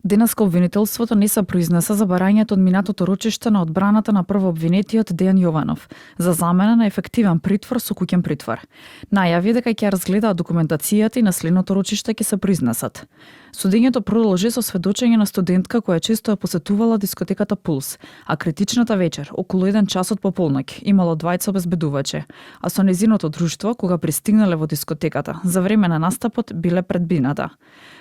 Денеска обвинителството не се произнесе за барањето од минатото рочиште на одбраната на првообвинетиот Дејан Јованов за замена на ефективен притвор со куќен притвор. Најави дека ќе разгледаат документацијата и на следното рочиште ќе се произнесат. Судењето продолжи со сведочење на студентка која често ја посетувала дискотеката Пулс, а критичната вечер, околу 1 час од пополноќ, имало двајца обезбедувачи, а со незиното друштво, кога пристигнале во дискотеката, за време на настапот биле предбината.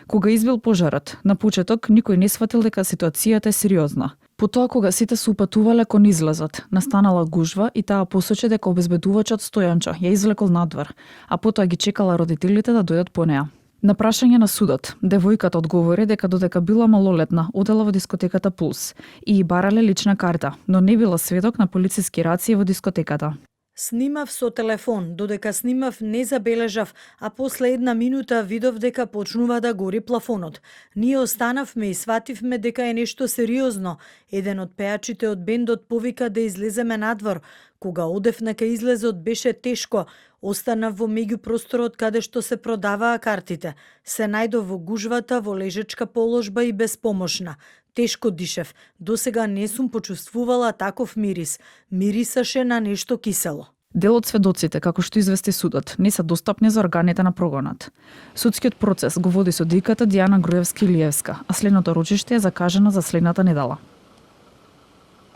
Кога избил пожарот, на почеток никој не сватил дека ситуацијата е сериозна. Потоа кога сите се упатувале кон излезот, настанала гужва и таа посочи дека обезбедувачот Стојанчо ја извлекол надвор, а потоа ги чекала родителите да дојдат по неа. На прашање на судот, девојката одговори дека додека била малолетна, одела во дискотеката Пулс и барале лична карта, но не била сведок на полициски рации во дискотеката. Снимав со телефон, додека снимав не забележав, а после 1 минута видов дека почнува да гори плафонот. Ние останавме и свативме дека е нешто сериозно. Еден од пеачите од бендот повика да излеземе надвор. Кога одевме кај излезот беше тешко. Останав во меѓупросторот каде што се продаваа картите. Се најдов во гужвата, во лежечка положба и безпомошна. Тешко дишев. Досега не сум почувствувала таков мирис. Мирисаше на нешто кисело. Дел од сведоците, како што извести судот, не се достапни за органите на прогонот. Судскиот процес го води судиката Дијана Груевски-Илиевска, а следното рочиште е закажано за следната недела.